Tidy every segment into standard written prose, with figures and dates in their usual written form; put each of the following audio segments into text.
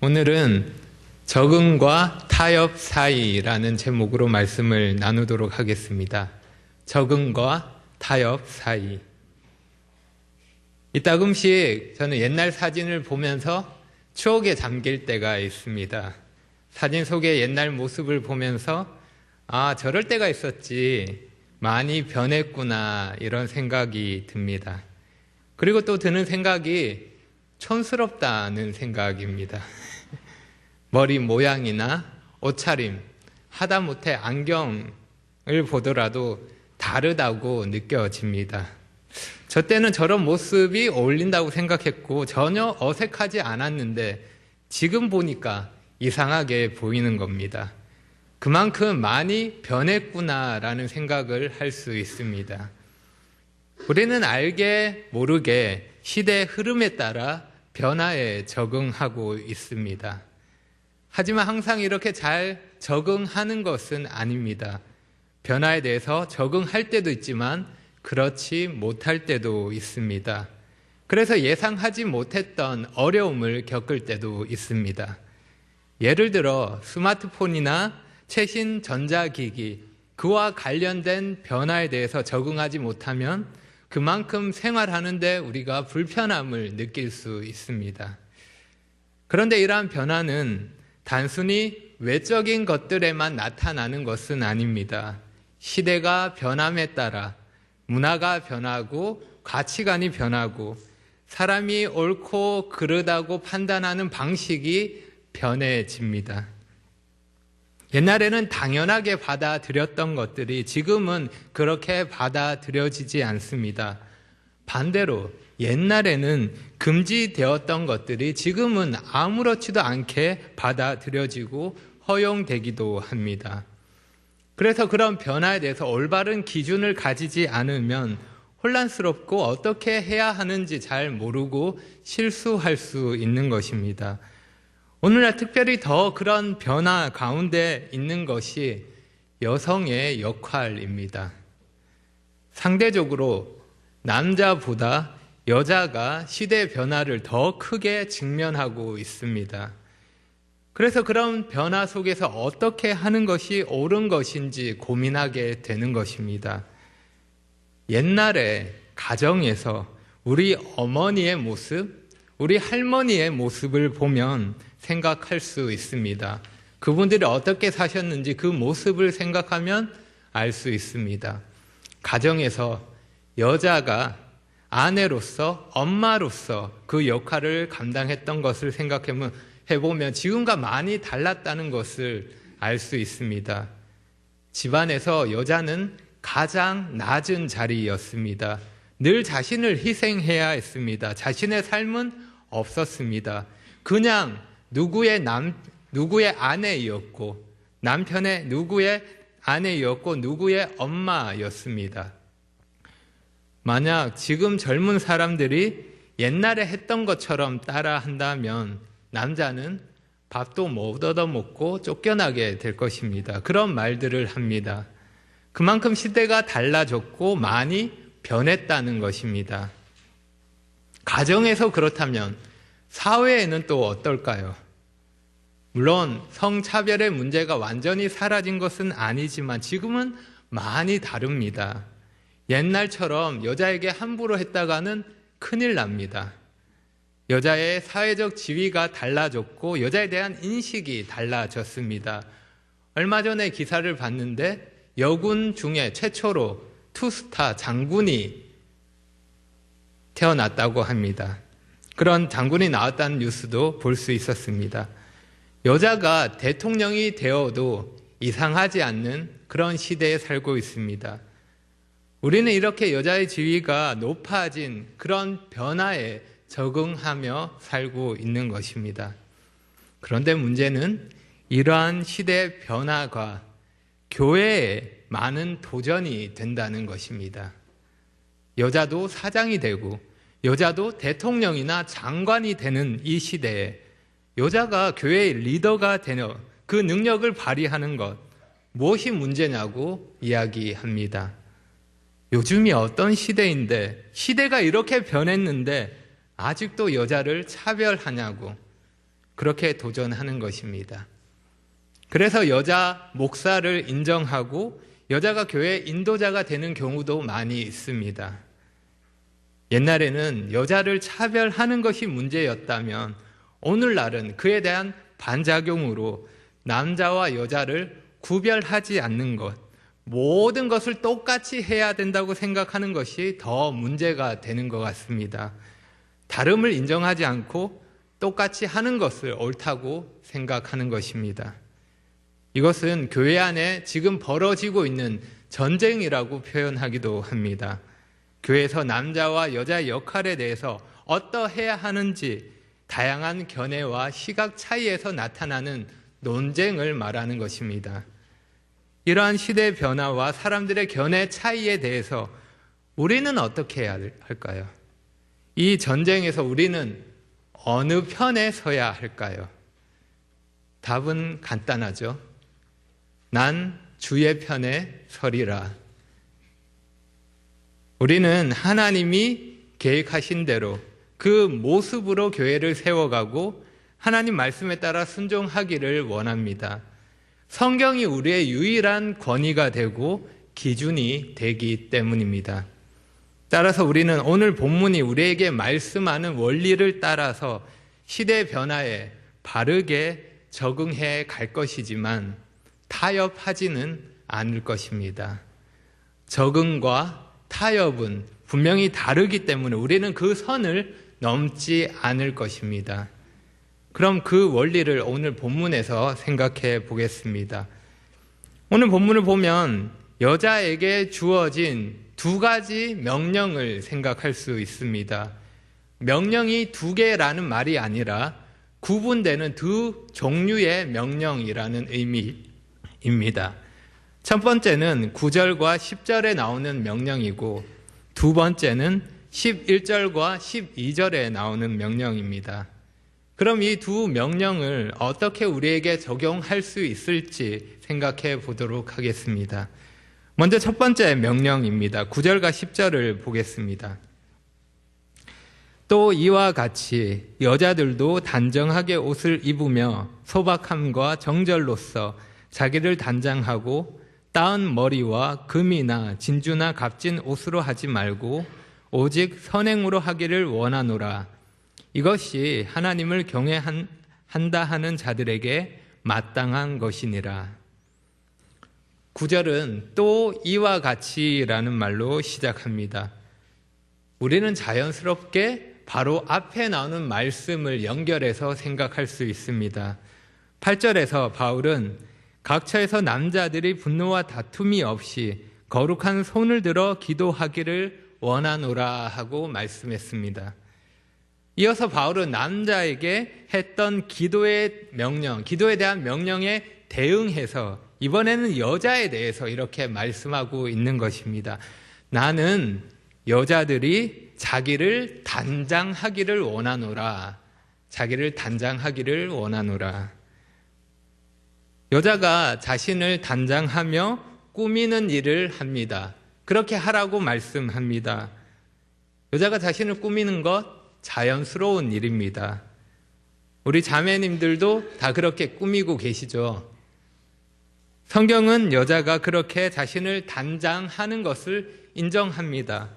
오늘은 적응과 타협 사이라는 제목으로 말씀을 나누도록 하겠습니다. 적응과 타협 사이. 이따금씩 저는 옛날 사진을 보면서 추억에 잠길 때가 있습니다. 사진 속의 옛날 모습을 보면서 저럴 때가 있었지, 많이 변했구나, 이런 생각이 듭니다. 그리고 또 드는 생각이 촌스럽다는 생각입니다. 머리 모양이나 옷차림, 하다못해 안경을 보더라도 다르다고 느껴집니다. 저 때는 저런 모습이 어울린다고 생각했고 전혀 어색하지 않았는데 지금 보니까 이상하게 보이는 겁니다. 그만큼 많이 변했구나라는 생각을 할 수 있습니다. 우리는 알게 모르게 시대의 흐름에 따라 변화에 적응하고 있습니다. 하지만 항상 이렇게 잘 적응하는 것은 아닙니다. 변화에 대해서 적응할 때도 있지만 그렇지 못할 때도 있습니다. 그래서 예상하지 못했던 어려움을 겪을 때도 있습니다. 예를 들어 스마트폰이나 최신 전자기기, 그와 관련된 변화에 대해서 적응하지 못하면 그만큼 생활하는데 우리가 불편함을 느낄 수 있습니다. 그런데 이러한 변화는 단순히 외적인 것들에만 나타나는 것은 아닙니다. 시대가 변함에 따라 문화가 변하고 가치관이 변하고 사람이 옳고 그르다고 판단하는 방식이 변해집니다. 옛날에는 당연하게 받아들였던 것들이 지금은 그렇게 받아들여지지 않습니다. 반대로 옛날에는 금지되었던 것들이 지금은 아무렇지도 않게 받아들여지고 허용되기도 합니다. 그래서 그런 변화에 대해서 올바른 기준을 가지지 않으면 혼란스럽고 어떻게 해야 하는지 잘 모르고 실수할 수 있는 것입니다. 오늘날 특별히 더 그런 변화 가운데 있는 것이 여성의 역할입니다. 상대적으로 남자보다 여자가 시대 변화를 더 크게 직면하고 있습니다. 그래서 그런 변화 속에서 어떻게 하는 것이 옳은 것인지 고민하게 되는 것입니다. 옛날에 가정에서 우리 어머니의 모습, 우리 할머니의 모습을 보면 생각할 수 있습니다. 그분들이 어떻게 사셨는지 그 모습을 생각하면 알 수 있습니다. 가정에서 여자가 아내로서, 엄마로서 그 역할을 감당했던 것을 생각해보면 지금과 많이 달랐다는 것을 알 수 있습니다. 집안에서 여자는 가장 낮은 자리였습니다. 늘 자신을 희생해야 했습니다. 자신의 삶은 없었습니다. 그냥 누구의 아내였고, 남편의 누구의 아내였고, 누구의 엄마였습니다. 만약 지금 젊은 사람들이 옛날에 했던 것처럼 따라 한다면 남자는 밥도 못 얻어먹고 쫓겨나게 될 것입니다. 그런 말들을 합니다. 그만큼 시대가 달라졌고 많이 변했다는 것입니다. 가정에서 그렇다면 사회에는 또 어떨까요? 물론 성차별의 문제가 완전히 사라진 것은 아니지만 지금은 많이 다릅니다. 옛날처럼 여자에게 함부로 했다가는 큰일 납니다. 여자의 사회적 지위가 달라졌고 여자에 대한 인식이 달라졌습니다. 얼마 전에 기사를 봤는데 여군 중에 최초로 투스타 장군이 태어났다고 합니다. 그런 장군이 나왔다는 뉴스도 볼 수 있었습니다. 여자가 대통령이 되어도 이상하지 않는 그런 시대에 살고 있습니다. 우리는 이렇게 여자의 지위가 높아진 그런 변화에 적응하며 살고 있는 것입니다. 그런데 문제는 이러한 시대의 변화가 교회에 많은 도전이 된다는 것입니다. 여자도 사장이 되고 여자도 대통령이나 장관이 되는 이 시대에 여자가 교회의 리더가 되는 그 능력을 발휘하는 것, 무엇이 문제냐고 이야기합니다. 요즘이 어떤 시대인데, 시대가 이렇게 변했는데 아직도 여자를 차별하냐고, 그렇게 도전하는 것입니다. 그래서 여자 목사를 인정하고 여자가 교회 인도자가 되는 경우도 많이 있습니다. 옛날에는 여자를 차별하는 것이 문제였다면 오늘날은 그에 대한 반작용으로 남자와 여자를 구별하지 않는 것, 모든 것을 똑같이 해야 된다고 생각하는 것이 더 문제가 되는 것 같습니다. 다름을 인정하지 않고 똑같이 하는 것을 옳다고 생각하는 것입니다. 이것은 교회 안에 지금 벌어지고 있는 전쟁이라고 표현하기도 합니다. 교회에서 남자와 여자의 역할에 대해서 어떠해야 하는지 다양한 견해와 시각 차이에서 나타나는 논쟁을 말하는 것입니다. 이러한 시대 변화와 사람들의 견해 차이에 대해서 우리는 어떻게 해야 할까요? 이 전쟁에서 우리는 어느 편에 서야 할까요? 답은 간단하죠. 난 주의 편에 서리라. 우리는 하나님이 계획하신 대로 그 모습으로 교회를 세워가고 하나님 말씀에 따라 순종하기를 원합니다. 성경이 우리의 유일한 권위가 되고 기준이 되기 때문입니다. 따라서 우리는 오늘 본문이 우리에게 말씀하는 원리를 따라서 시대 변화에 바르게 적응해 갈 것이지만 타협하지는 않을 것입니다. 적응과 타협은 분명히 다르기 때문에 우리는 그 선을 넘지 않을 것입니다. 그럼 그 원리를 오늘 본문에서 생각해 보겠습니다. 오늘 본문을 보면 여자에게 주어진 두 가지 명령을 생각할 수 있습니다. 명령이 두 개라는 말이 아니라 구분되는 두 종류의 명령이라는 의미입니다. 첫 번째는 9절과 10절에 나오는 명령이고 두 번째는 11절과 12절에 나오는 명령입니다. 그럼 이 두 명령을 어떻게 우리에게 적용할 수 있을지 생각해 보도록 하겠습니다. 먼저 첫 번째 명령입니다. 9절과 10절을 보겠습니다. 또 이와 같이 여자들도 단정하게 옷을 입으며 소박함과 정절로서 자기를 단장하고 따은 머리와 금이나 진주나 값진 옷으로 하지 말고 오직 선행으로 하기를 원하노라. 이것이 하나님을 경외한다 하는 자들에게 마땅한 것이니라. 9절은 또 이와 같이라는 말로 시작합니다. 우리는 자연스럽게 바로 앞에 나오는 말씀을 연결해서 생각할 수 있습니다. 8절에서 바울은 각처에서 남자들이 분노와 다툼이 없이 거룩한 손을 들어 기도하기를 원하노라 하고 말씀했습니다. 이어서 바울은 남자에게 했던 기도의 명령, 기도에 대한 명령에 대응해서 이번에는 여자에 대해서 이렇게 말씀하고 있는 것입니다. 나는 여자들이 자기를 단장하기를 원하노라. 자기를 단장하기를 원하노라. 여자가 자신을 단장하며 꾸미는 일을 합니다. 그렇게 하라고 말씀합니다. 여자가 자신을 꾸미는 것 자연스러운 일입니다. 우리 자매님들도 다 그렇게 꾸미고 계시죠? 성경은 여자가 그렇게 자신을 단장하는 것을 인정합니다.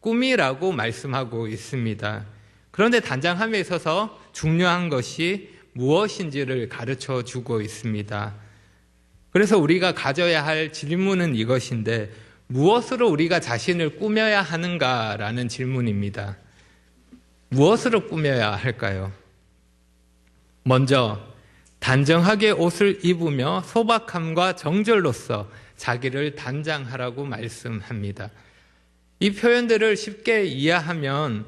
꾸미라고 말씀하고 있습니다. 그런데 단장함에 있어서 중요한 것이 무엇인지를 가르쳐 주고 있습니다. 그래서 우리가 가져야 할 질문은 이것인데 무엇으로 우리가 자신을 꾸며야 하는가라는 질문입니다. 무엇으로 꾸며야 할까요? 먼저 단정하게 옷을 입으며 소박함과 정절로서 자기를 단장하라고 말씀합니다. 이 표현들을 쉽게 이해하면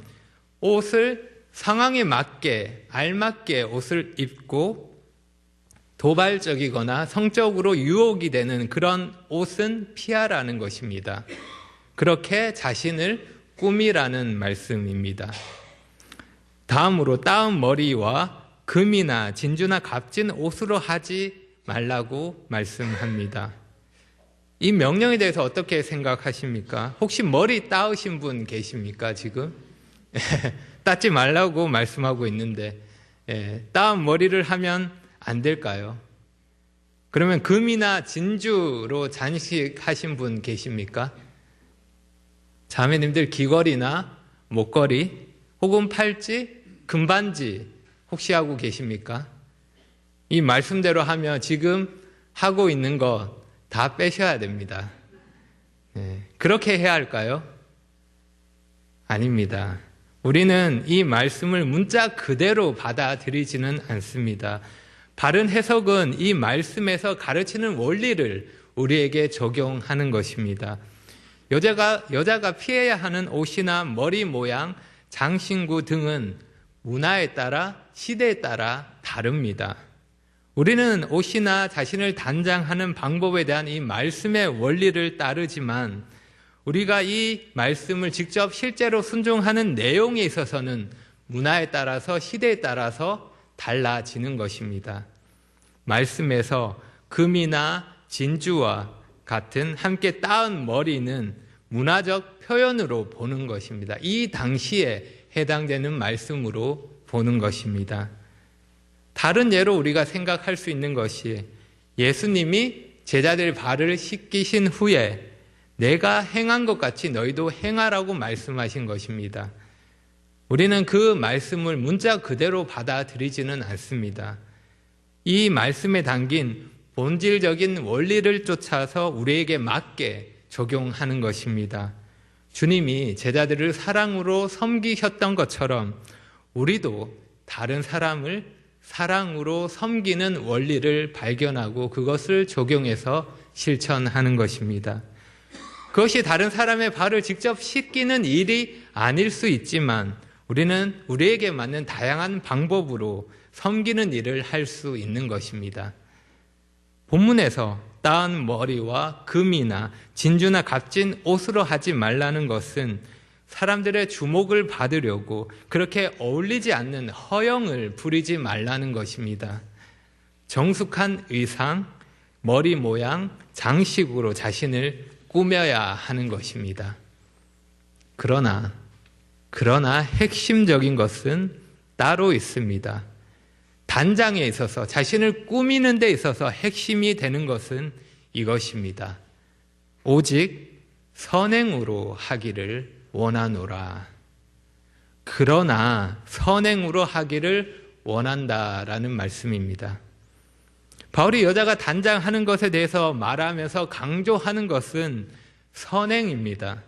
옷을 상황에 맞게 알맞게 옷을 입고 도발적이거나 성적으로 유혹이 되는 그런 옷은 피하라는 것입니다. 그렇게 자신을 꾸미라는 말씀입니다. 다음으로 따은 머리와 금이나 진주나 값진 옷으로 하지 말라고 말씀합니다. 이 명령에 대해서 어떻게 생각하십니까? 혹시 머리 따으신 분 계십니까, 지금? 따지 말라고 말씀하고 있는데 따은 머리를 하면 안 될까요? 그러면 금이나 진주로 장식하신 분 계십니까? 자매님들 귀걸이나 목걸이 혹은 팔찌, 금반지 혹시 하고 계십니까? 이 말씀대로 하면 지금 하고 있는 것 다 빼셔야 됩니다. 그렇게 해야 할까요? 아닙니다. 우리는 이 말씀을 문자 그대로 받아들이지는 않습니다. 바른 해석은 이 말씀에서 가르치는 원리를 우리에게 적용하는 것입니다. 여자가 피해야 하는 옷이나 머리 모양, 장신구 등은 문화에 따라 시대에 따라 다릅니다. 우리는 옷이나 자신을 단장하는 방법에 대한 이 말씀의 원리를 따르지만 우리가 이 말씀을 직접 실제로 순종하는 내용에 있어서는 문화에 따라서 시대에 따라서 달라지는 것입니다. 말씀에서 금이나 진주와 같은 함께 따은 머리는 문화적 표현으로 보는 것입니다. 이 당시에 해당되는 말씀으로 보는 것입니다. 다른 예로 우리가 생각할 수 있는 것이 예수님이 제자들 발을 씻기신 후에 내가 행한 것 같이 너희도 행하라고 말씀하신 것입니다. 우리는 그 말씀을 문자 그대로 받아들이지는 않습니다. 이 말씀에 담긴 본질적인 원리를 쫓아서 우리에게 맞게 적용하는 것입니다. 주님이 제자들을 사랑으로 섬기셨던 것처럼 우리도 다른 사람을 사랑으로 섬기는 원리를 발견하고 그것을 적용해서 실천하는 것입니다. 그것이 다른 사람의 발을 직접 씻기는 일이 아닐 수 있지만 우리는 우리에게 맞는 다양한 방법으로 섬기는 일을 할 수 있는 것입니다. 본문에서 따은 머리와 금이나 진주나 값진 옷으로 하지 말라는 것은 사람들의 주목을 받으려고 그렇게 어울리지 않는 허영을 부리지 말라는 것입니다. 정숙한 의상, 머리 모양, 장식으로 자신을 꾸며야 하는 것입니다. 그러나 핵심적인 것은 따로 있습니다. 단장에 있어서 자신을 꾸미는 데 있어서 핵심이 되는 것은 이것입니다. 오직 선행으로 하기를 원하노라. 그러나 선행으로 하기를 원한다라는 말씀입니다. 바울이 여자가 단장하는 것에 대해서 말하면서 강조하는 것은 선행입니다.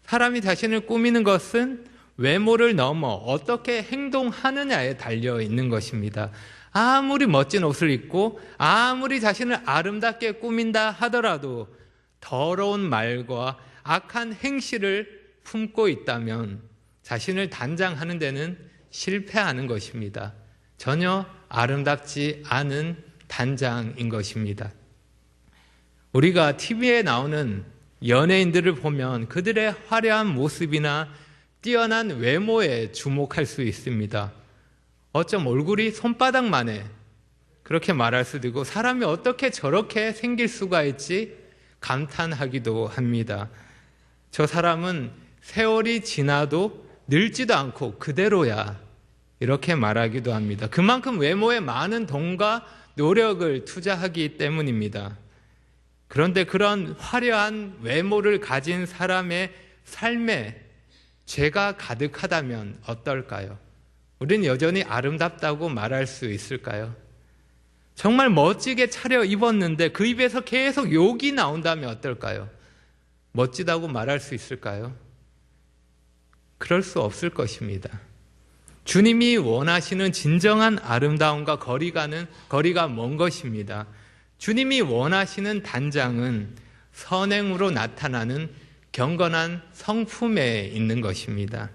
사람이 자신을 꾸미는 것은 외모를 넘어 어떻게 행동하느냐에 달려 있는 것입니다. 아무리 멋진 옷을 입고 아무리 자신을 아름답게 꾸민다 하더라도 더러운 말과 악한 행실을 품고 있다면 자신을 단장하는 데는 실패하는 것입니다. 전혀 아름답지 않은 단장인 것입니다. 우리가 TV에 나오는 연예인들을 보면 그들의 화려한 모습이나 뛰어난 외모에 주목할 수 있습니다. 어쩜 얼굴이 손바닥만해 그렇게 말할 수도 있고 사람이 어떻게 저렇게 생길 수가 있지 감탄하기도 합니다. 저 사람은 세월이 지나도 늙지도 않고 그대로야 이렇게 말하기도 합니다. 그만큼 외모에 많은 돈과 노력을 투자하기 때문입니다. 그런데 그런 화려한 외모를 가진 사람의 삶에 죄가 가득하다면 어떨까요? 우리는 여전히 아름답다고 말할 수 있을까요? 정말 멋지게 차려 입었는데 그 입에서 계속 욕이 나온다면 어떨까요? 멋지다고 말할 수 있을까요? 그럴 수 없을 것입니다. 주님이 원하시는 진정한 아름다움과 거리가 먼 것입니다. 주님이 원하시는 단장은 선행으로 나타나는 경건한 성품에 있는 것입니다.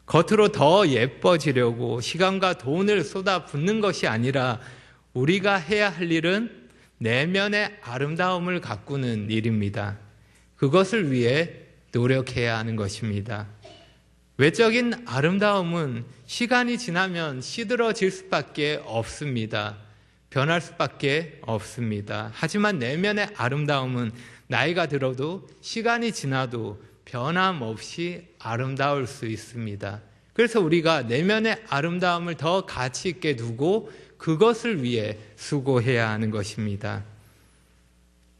겉으로 더 예뻐지려고 시간과 돈을 쏟아붓는 것이 아니라 우리가 해야 할 일은 내면의 아름다움을 가꾸는 일입니다. 그것을 위해 노력해야 하는 것입니다. 외적인 아름다움은 시간이 지나면 시들어질 수밖에 없습니다. 변할 수밖에 없습니다. 하지만 내면의 아름다움은 나이가 들어도 시간이 지나도 변함없이 아름다울 수 있습니다. 그래서 우리가 내면의 아름다움을 더 가치 있게 두고 그것을 위해 수고해야 하는 것입니다.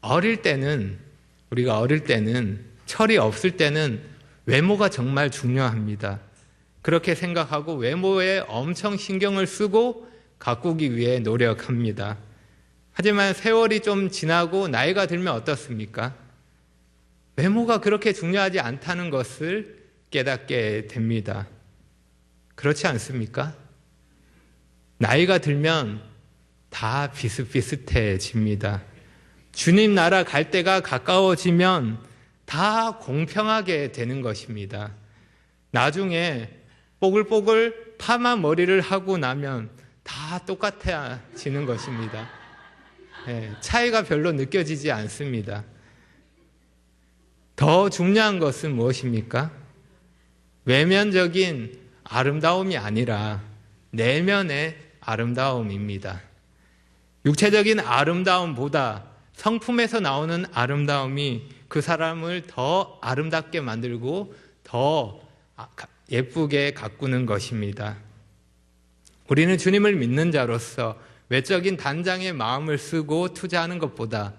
우리가 어릴 때는, 철이 없을 때는 외모가 정말 중요합니다. 그렇게 생각하고 외모에 엄청 신경을 쓰고 가꾸기 위해 노력합니다. 하지만 세월이 좀 지나고 나이가 들면 어떻습니까? 외모가 그렇게 중요하지 않다는 것을 깨닫게 됩니다. 그렇지 않습니까? 나이가 들면 다 비슷비슷해집니다. 주님 나라 갈 때가 가까워지면 다 공평하게 되는 것입니다. 나중에 뽀글뽀글 파마 머리를 하고 나면 다 똑같아지는 것입니다. 차이가 별로 느껴지지 않습니다. 더 중요한 것은 무엇입니까? 외면적인 아름다움이 아니라 내면의 아름다움입니다. 육체적인 아름다움보다 성품에서 나오는 아름다움이 그 사람을 더 아름답게 만들고 더 예쁘게 가꾸는 것입니다. 우리는 주님을 믿는 자로서 외적인 단장에 마음을 쓰고 투자하는 것보다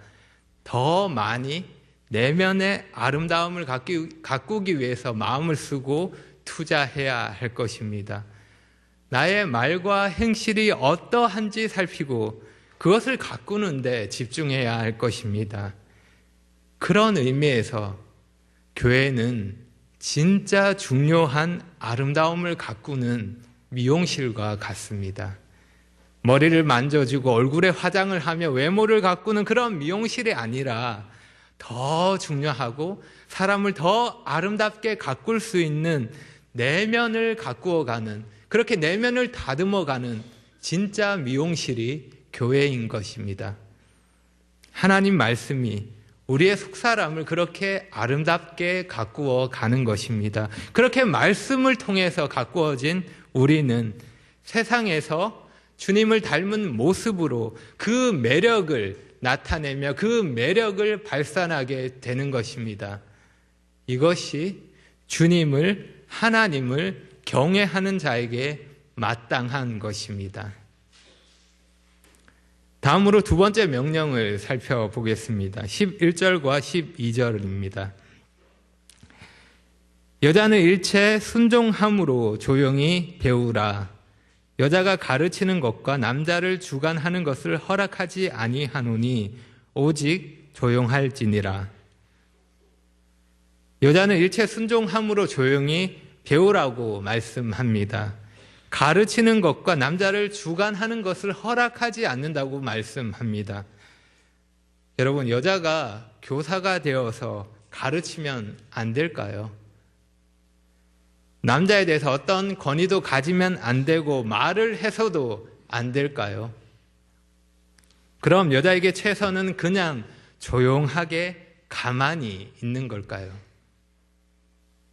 더 많이 내면의 아름다움을 가꾸기 위해서 마음을 쓰고 투자해야 할 것입니다. 나의 말과 행실이 어떠한지 살피고 그것을 가꾸는 데 집중해야 할 것입니다. 그런 의미에서 교회는 진짜 중요한 아름다움을 가꾸는 미용실과 같습니다. 머리를 만져주고 얼굴에 화장을 하며 외모를 가꾸는 그런 미용실이 아니라 더 중요하고 사람을 더 아름답게 가꿀 수 있는 내면을 가꾸어가는, 그렇게 내면을 다듬어가는 진짜 미용실이 교회인 것입니다. 하나님 말씀이 우리의 속사람을 그렇게 아름답게 가꾸어 가는 것입니다. 그렇게 말씀을 통해서 가꾸어진 우리는 세상에서 주님을 닮은 모습으로 그 매력을 나타내며 그 매력을 발산하게 되는 것입니다. 이것이 주님을, 하나님을 경외하는 자에게 마땅한 것입니다. 다음으로 두 번째 명령을 살펴보겠습니다. 11절과 12절입니다. 여자는 일체 순종함으로 조용히 배우라. 여자가 가르치는 것과 남자를 주관하는 것을 허락하지 아니하노니 오직 조용할지니라. 여자는 일체 순종함으로 조용히 배우라고 말씀합니다. 가르치는 것과 남자를 주관하는 것을 허락하지 않는다고 말씀합니다. 여러분, 여자가 교사가 되어서 가르치면 안 될까요? 남자에 대해서 어떤 권위도 가지면 안 되고 말을 해서도 안 될까요? 그럼 여자에게 최선은 그냥 조용하게 가만히 있는 걸까요?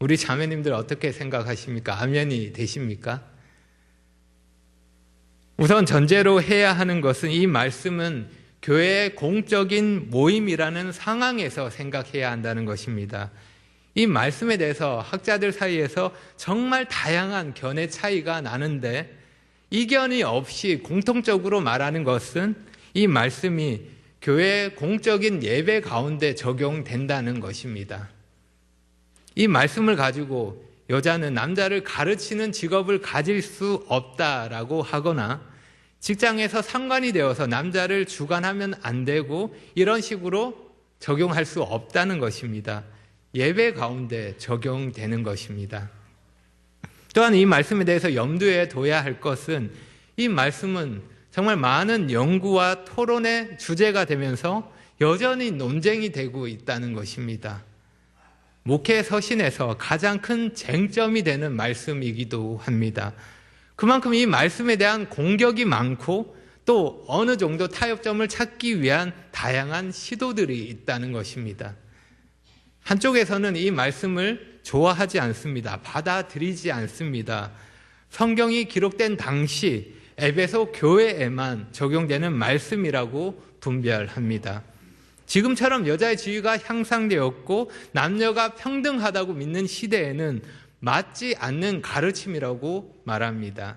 우리 자매님들 어떻게 생각하십니까? 아멘이 되십니까? 우선 전제로 해야 하는 것은 이 말씀은 교회의 공적인 모임이라는 상황에서 생각해야 한다는 것입니다. 이 말씀에 대해서 학자들 사이에서 정말 다양한 견해 차이가 나는데 이견이 없이 공통적으로 말하는 것은 이 말씀이 교회의 공적인 예배 가운데 적용된다는 것입니다. 이 말씀을 가지고 여자는 남자를 가르치는 직업을 가질 수 없다라고 하거나 직장에서 상관이 되어서 남자를 주관하면 안 되고 이런 식으로 적용할 수 없다는 것입니다. 예배 가운데 적용되는 것입니다. 또한 이 말씀에 대해서 염두에 둬야 할 것은 이 말씀은 정말 많은 연구와 토론의 주제가 되면서 여전히 논쟁이 되고 있다는 것입니다. 목회 서신에서 가장 큰 쟁점이 되는 말씀이기도 합니다. 그만큼 이 말씀에 대한 공격이 많고 또 어느 정도 타협점을 찾기 위한 다양한 시도들이 있다는 것입니다. 한쪽에서는 이 말씀을 좋아하지 않습니다. 받아들이지 않습니다. 성경이 기록된 당시 에베소 교회에만 적용되는 말씀이라고 분별합니다. 지금처럼 여자의 지위가 향상되었고 남녀가 평등하다고 믿는 시대에는 맞지 않는 가르침이라고 말합니다.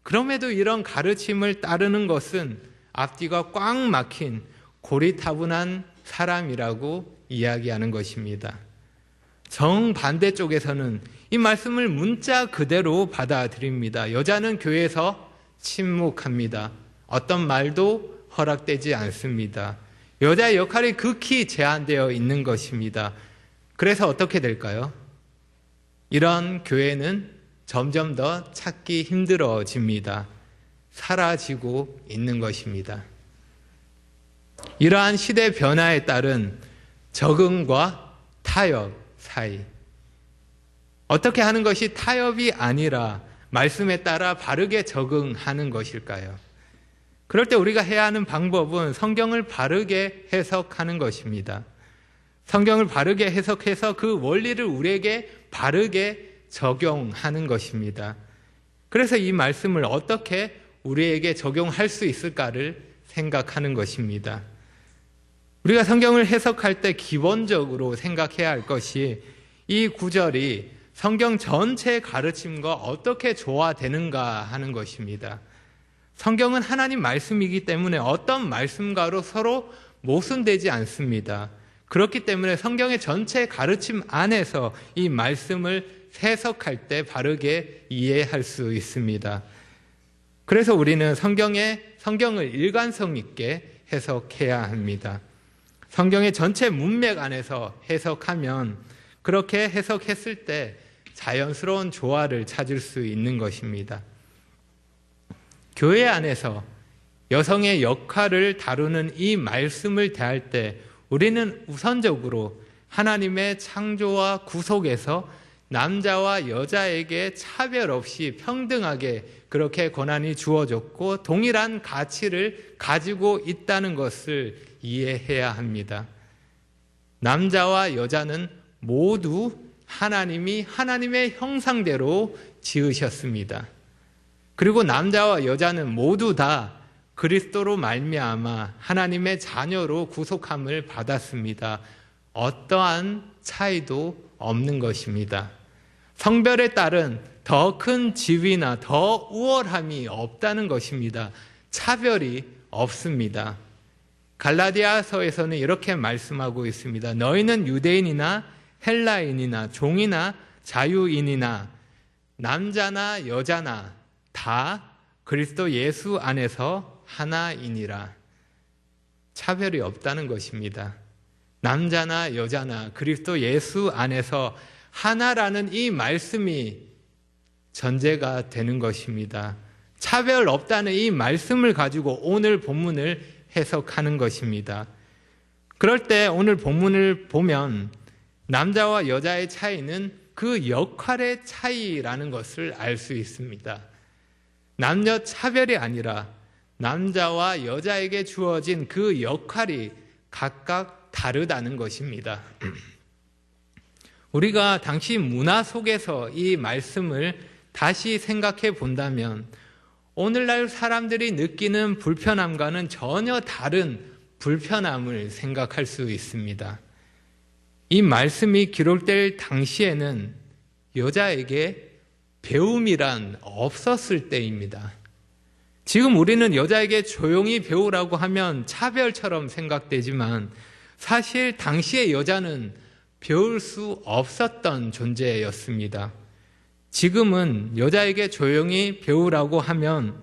그럼에도 이런 가르침을 따르는 것은 앞뒤가 꽉 막힌 고리타분한 사람이라고 이야기하는 것입니다. 정반대쪽에서는 이 말씀을 문자 그대로 받아들입니다. 여자는 교회에서 침묵합니다. 어떤 말도 허락되지 않습니다. 여자의 역할이 극히 제한되어 있는 것입니다. 그래서 어떻게 될까요? 이런 교회는 점점 더 찾기 힘들어집니다. 사라지고 있는 것입니다. 이러한 시대 변화에 따른 적응과 타협 사이, 어떻게 하는 것이 타협이 아니라 말씀에 따라 바르게 적응하는 것일까요? 그럴 때 우리가 해야 하는 방법은 성경을 바르게 해석하는 것입니다. 성경을 바르게 해석해서 그 원리를 우리에게 바르게 적용하는 것입니다. 그래서 이 말씀을 어떻게 우리에게 적용할 수 있을까를 생각하는 것입니다. 우리가 성경을 해석할 때 기본적으로 생각해야 할 것이 이 구절이 성경 전체 가르침과 어떻게 조화되는가 하는 것입니다. 성경은 하나님 말씀이기 때문에 어떤 말씀과로 서로 모순되지 않습니다. 그렇기 때문에 성경의 전체 가르침 안에서 이 말씀을 해석할 때 바르게 이해할 수 있습니다. 그래서 우리는 성경을 일관성 있게 해석해야 합니다. 성경의 전체 문맥 안에서 해석하면 그렇게 해석했을 때 자연스러운 조화를 찾을 수 있는 것입니다. 교회 안에서 여성의 역할을 다루는 이 말씀을 대할 때 우리는 우선적으로 하나님의 창조와 구속에서 남자와 여자에게 차별 없이 평등하게 그렇게 권한이 주어졌고 동일한 가치를 가지고 있다는 것을 이해해야 합니다. 남자와 여자는 모두 하나님이 하나님의 형상대로 지으셨습니다. 그리고 남자와 여자는 모두 다 그리스도로 말미암아 하나님의 자녀로 구속함을 받았습니다. 어떠한 차이도 없는 것입니다. 성별에 따른 더 큰 지위나 더 우월함이 없다는 것입니다. 차별이 없습니다. 갈라디아서에서는 이렇게 말씀하고 있습니다. 너희는 유대인이나 헬라인이나 종이나 자유인이나 남자나 여자나 다 그리스도 예수 안에서 하나이니라. 차별이 없다는 것입니다. 남자나 여자나 그리스도 예수 안에서 하나라는 이 말씀이 전제가 되는 것입니다. 차별 없다는 이 말씀을 가지고 오늘 본문을 해석하는 것입니다. 그럴 때 오늘 본문을 보면 남자와 여자의 차이는 그 역할의 차이라는 것을 알 수 있습니다. 남녀 차별이 아니라 남자와 여자에게 주어진 그 역할이 각각 다르다는 것입니다. 우리가 당시 문화 속에서 이 말씀을 다시 생각해 본다면 오늘날 사람들이 느끼는 불편함과는 전혀 다른 불편함을 생각할 수 있습니다. 이 말씀이 기록될 당시에는 여자에게 배움이란 없었을 때입니다. 지금 우리는 여자에게 조용히 배우라고 하면 차별처럼 생각되지만 사실 당시의 여자는 배울 수 없었던 존재였습니다. 지금은 여자에게 조용히 배우라고 하면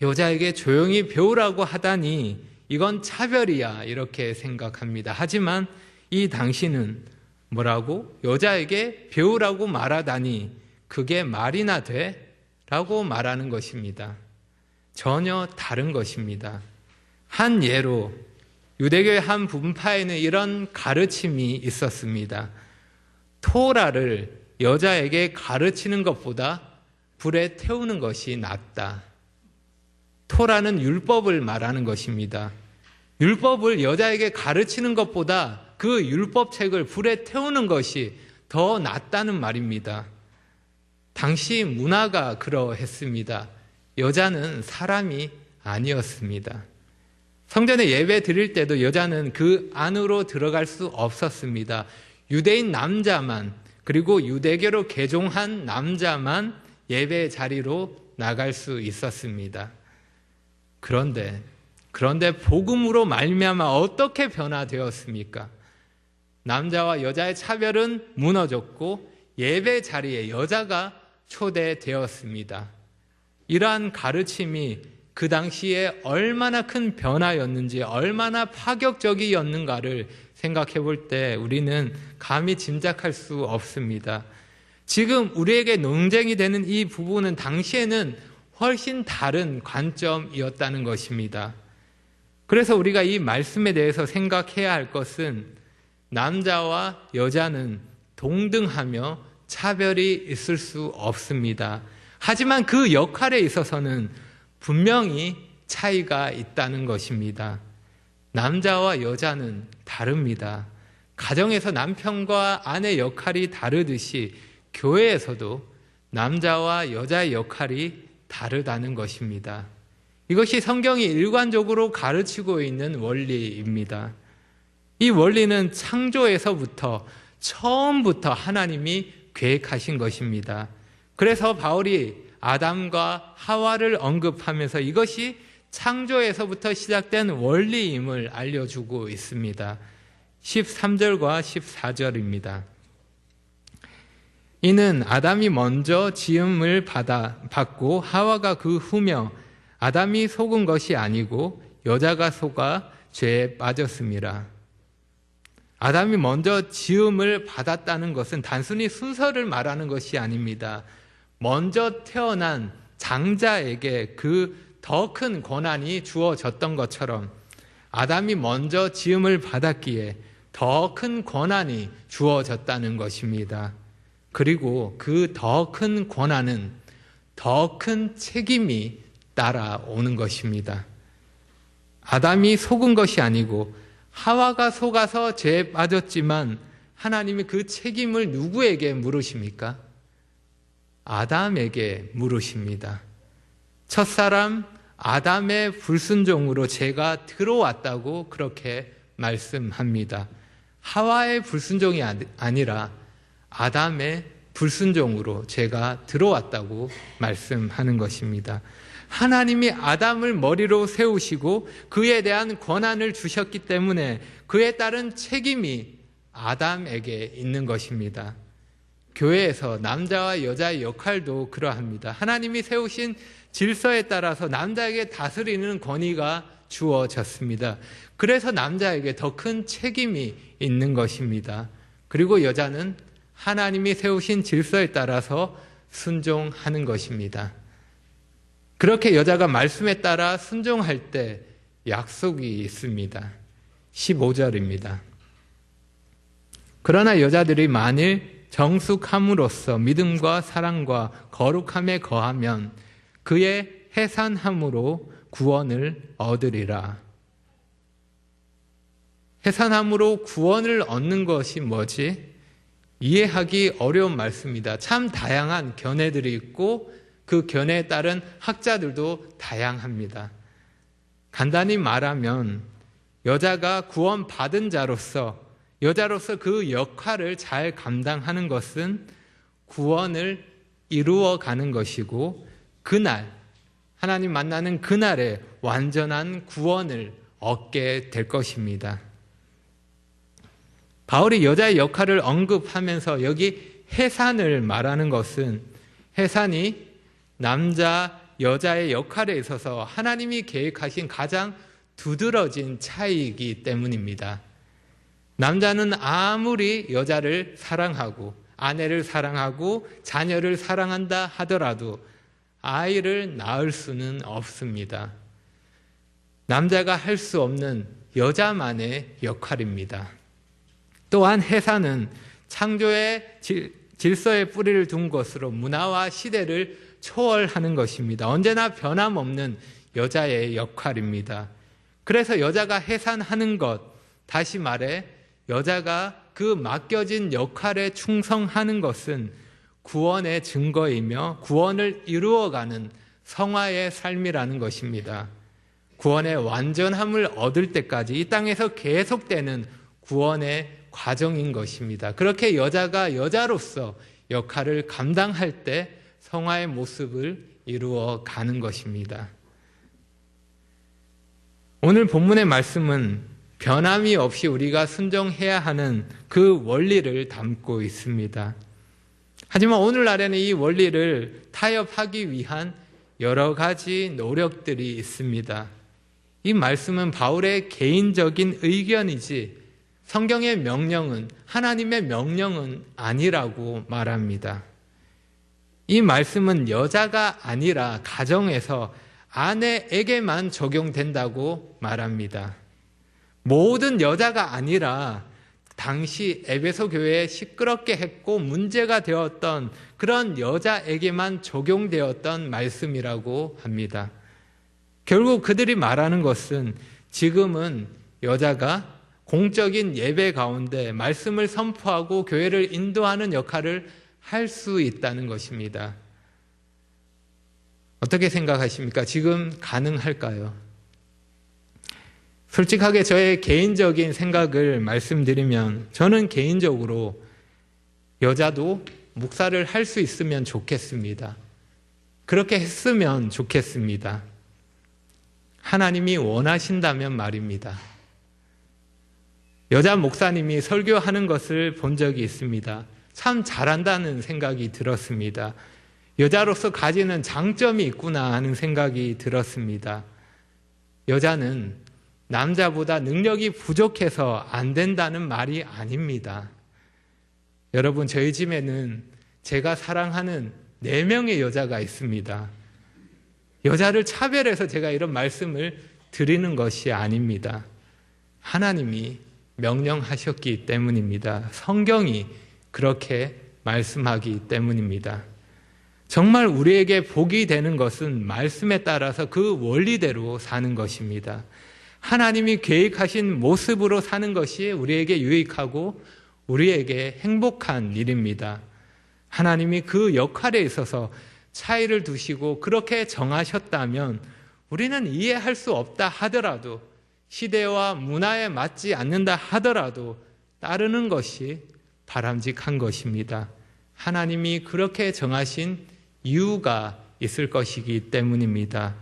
여자에게 조용히 배우라고 하다니 이건 차별이야 이렇게 생각합니다. 하지만 이 당시는 뭐라고? 여자에게 배우라고 말하다니 그게 말이나 돼? 라고 말하는 것입니다. 전혀 다른 것입니다. 한 예로 유대교의 한 분파에는 이런 가르침이 있었습니다. 토라를 여자에게 가르치는 것보다 불에 태우는 것이 낫다. 토라는 율법을 말하는 것입니다. 율법을 여자에게 가르치는 것보다 그 율법책을 불에 태우는 것이 더 낫다는 말입니다. 당시 문화가 그러했습니다. 여자는 사람이 아니었습니다. 성전에 예배 드릴 때도 여자는 그 안으로 들어갈 수 없었습니다. 유대인 남자만 그리고 유대교로 개종한 남자만 예배 자리로 나갈 수 있었습니다. 그런데 복음으로 말미암아 어떻게 변화되었습니까? 남자와 여자의 차별은 무너졌고 예배 자리에 여자가 초대되었습니다. 이러한 가르침이 그 당시에 얼마나 큰 변화였는지, 얼마나 파격적이었는가를 생각해 볼 때 우리는 감히 짐작할 수 없습니다. 지금 우리에게 논쟁이 되는 이 부분은 당시에는 훨씬 다른 관점이었다는 것입니다. 그래서 우리가 이 말씀에 대해서 생각해야 할 것은 남자와 여자는 동등하며 차별이 있을 수 없습니다. 하지만 그 역할에 있어서는 분명히 차이가 있다는 것입니다. 남자와 여자는 다릅니다. 가정에서 남편과 아내 역할이 다르듯이 교회에서도 남자와 여자의 역할이 다르다는 것입니다. 이것이 성경이 일관적으로 가르치고 있는 원리입니다. 이 원리는 창조에서부터 처음부터 하나님이 계획하신 것입니다. 그래서 바울이 아담과 하와를 언급하면서 이것이 창조에서부터 시작된 원리임을 알려주고 있습니다. 13절과 14절입니다. 이는 아담이 먼저 지음을 받고 하와가 그 후며 아담이 속은 것이 아니고 여자가 속아 죄에 빠졌습니다. 아담이 먼저 지음을 받았다는 것은 단순히 순서를 말하는 것이 아닙니다. 먼저 태어난 장자에게 그 더 큰 권한이 주어졌던 것처럼 아담이 먼저 지음을 받았기에 더 큰 권한이 주어졌다는 것입니다. 그리고 그 더 큰 권한은 더 큰 책임이 따라오는 것입니다. 아담이 속은 것이 아니고 하와가 속아서 죄에 빠졌지만 하나님이 그 책임을 누구에게 물으십니까? 아담에게 물으십니다. 첫사람 아담의 불순종으로 죄가 들어왔다고 그렇게 말씀합니다. 하와의 불순종이 아니라 아담의 불순종으로 죄가 들어왔다고 말씀하는 것입니다. 하나님이 아담을 머리로 세우시고 그에 대한 권한을 주셨기 때문에 그에 따른 책임이 아담에게 있는 것입니다. 교회에서 남자와 여자의 역할도 그러합니다. 하나님이 세우신 질서에 따라서 남자에게 다스리는 권위가 주어졌습니다. 그래서 남자에게 더 큰 책임이 있는 것입니다. 그리고 여자는 하나님이 세우신 질서에 따라서 순종하는 것입니다. 그렇게 여자가 말씀에 따라 순종할 때 약속이 있습니다. 15절입니다. 그러나 여자들이 만일 정숙함으로써 믿음과 사랑과 거룩함에 거하면 그의 해산함으로 구원을 얻으리라. 해산함으로 구원을 얻는 것이 뭐지? 이해하기 어려운 말씀입니다. 참 다양한 견해들이 있고 그 견해에 따른 학자들도 다양합니다. 간단히 말하면 여자가 구원받은 여자로서 그 역할을 잘 감당하는 것은 구원을 이루어가는 것이고 그날 하나님 만나는 그날에 완전한 구원을 얻게 될 것입니다. 바울이 여자의 역할을 언급하면서 여기 해산을 말하는 것은 해산이 남자, 여자의 역할에 있어서 하나님이 계획하신 가장 두드러진 차이이기 때문입니다. 남자는 아무리 여자를 사랑하고 아내를 사랑하고 자녀를 사랑한다 하더라도 아이를 낳을 수는 없습니다. 남자가 할 수 없는 여자만의 역할입니다. 또한 해산은 창조의 질서에 뿌리를 둔 것으로 문화와 시대를 초월하는 것입니다. 언제나 변함없는 여자의 역할입니다. 그래서 여자가 해산하는 것, 다시 말해 여자가 그 맡겨진 역할에 충성하는 것은 구원의 증거이며 구원을 이루어가는 성화의 삶이라는 것입니다. 구원의 완전함을 얻을 때까지 이 땅에서 계속되는 구원의 과정인 것입니다. 그렇게 여자가 여자로서 역할을 감당할 때 성화의 모습을 이루어 가는 것입니다. 오늘 본문의 말씀은 변함이 없이 우리가 순종해야 하는 그 원리를 담고 있습니다. 하지만 오늘날에는 이 원리를 타협하기 위한 여러 가지 노력들이 있습니다. 이 말씀은 바울의 개인적인 의견이지 성경의 명령은, 하나님의 명령은 아니라고 말합니다. 이 말씀은 여자가 아니라 가정에서 아내에게만 적용된다고 말합니다. 모든 여자가 아니라 당시 에베소 교회에 시끄럽게 했고 문제가 되었던 그런 여자에게만 적용되었던 말씀이라고 합니다. 결국 그들이 말하는 것은 지금은 여자가 공적인 예배 가운데 말씀을 선포하고 교회를 인도하는 역할을 할 수 있다는 것입니다. 어떻게 생각하십니까? 지금 가능할까요? 솔직하게 저의 개인적인 생각을 말씀드리면 저는 개인적으로 여자도 목사를 할 수 있으면 좋겠습니다. 그렇게 했으면 좋겠습니다. 하나님이 원하신다면 말입니다. 여자 목사님이 설교하는 것을 본 적이 있습니다. 참 잘한다는 생각이 들었습니다. 여자로서 가지는 장점이 있구나 하는 생각이 들었습니다. 여자는 남자보다 능력이 부족해서 안 된다는 말이 아닙니다. 여러분, 저희 집에는 제가 사랑하는 4명의 여자가 있습니다. 여자를 차별해서 제가 이런 말씀을 드리는 것이 아닙니다. 하나님이 명령하셨기 때문입니다. 성경이 그렇게 말씀하기 때문입니다. 정말 우리에게 복이 되는 것은 말씀에 따라서 그 원리대로 사는 것입니다. 하나님이 계획하신 모습으로 사는 것이 우리에게 유익하고 우리에게 행복한 일입니다. 하나님이 그 역할에 있어서 차이를 두시고 그렇게 정하셨다면 우리는 이해할 수 없다 하더라도, 시대와 문화에 맞지 않는다 하더라도 따르는 것이 바람직한 것입니다. 하나님이 그렇게 정하신 이유가 있을 것이기 때문입니다.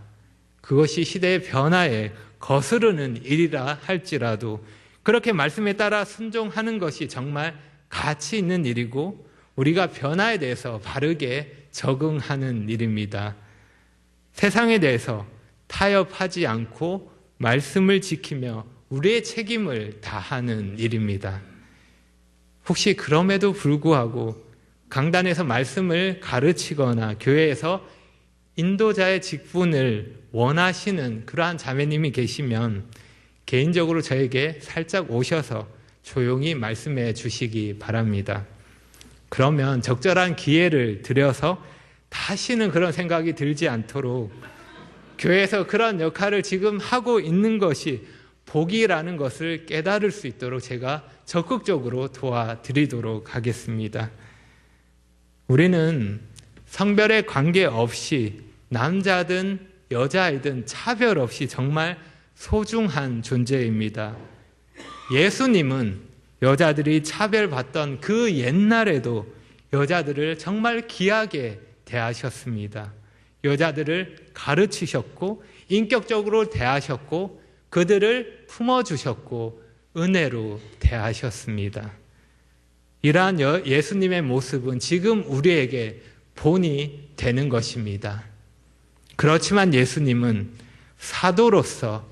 그것이 시대의 변화에 거스르는 일이라 할지라도 그렇게 말씀에 따라 순종하는 것이 정말 가치 있는 일이고 우리가 변화에 대해서 바르게 적응하는 일입니다. 세상에 대해서 타협하지 않고 말씀을 지키며 우리의 책임을 다하는 일입니다. 혹시 그럼에도 불구하고 강단에서 말씀을 가르치거나 교회에서 인도자의 직분을 원하시는 그러한 자매님이 계시면 개인적으로 저에게 살짝 오셔서 조용히 말씀해 주시기 바랍니다. 그러면 적절한 기회를 들여서 다시는 그런 생각이 들지 않도록 교회에서 그런 역할을 지금 하고 있는 것이 복이라는 것을 깨달을 수 있도록 제가 적극적으로 도와드리도록 하겠습니다. 우리는 성별에 관계없이 남자든 여자이든 차별 없이 정말 소중한 존재입니다. 예수님은 여자들이 차별받던 그 옛날에도 여자들을 정말 귀하게 대하셨습니다. 여자들을 가르치셨고 인격적으로 대하셨고 그들을 품어주셨고 은혜로 대하셨습니다. 이러한 예수님의 모습은 지금 우리에게 본이 되는 것입니다. 그렇지만 예수님은 사도로서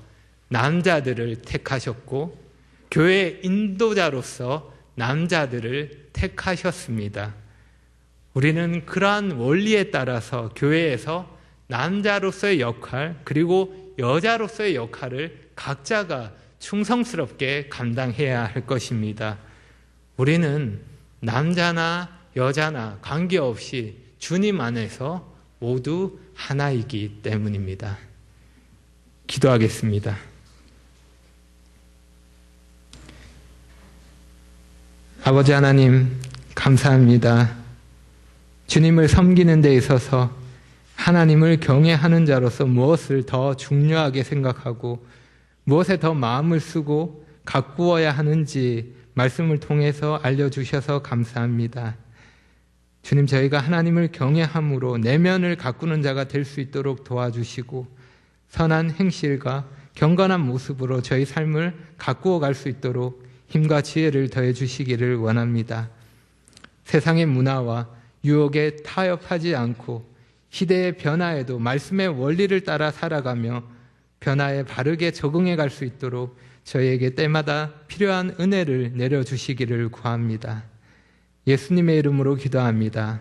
남자들을 택하셨고 교회의 인도자로서 남자들을 택하셨습니다. 우리는 그러한 원리에 따라서 교회에서 남자로서의 역할 그리고 여자로서의 역할을 각자가 충성스럽게 감당해야 할 것입니다. 우리는 남자나 여자나 관계없이 주님 안에서 모두 하나이기 때문입니다. 기도하겠습니다. 아버지 하나님, 감사합니다. 주님을 섬기는 데 있어서 하나님을 경외하는 자로서 무엇을 더 중요하게 생각하고 무엇에 더 마음을 쓰고 가꾸어야 하는지 말씀을 통해서 알려주셔서 감사합니다. 주님, 저희가 하나님을 경외함으로 내면을 가꾸는 자가 될 수 있도록 도와주시고 선한 행실과 경건한 모습으로 저희 삶을 가꾸어 갈 수 있도록 힘과 지혜를 더해 주시기를 원합니다. 세상의 문화와 유혹에 타협하지 않고 시대의 변화에도 말씀의 원리를 따라 살아가며 변화에 바르게 적응해 갈 수 있도록 저희에게 때마다 필요한 은혜를 내려주시기를 구합니다. 예수님의 이름으로 기도합니다.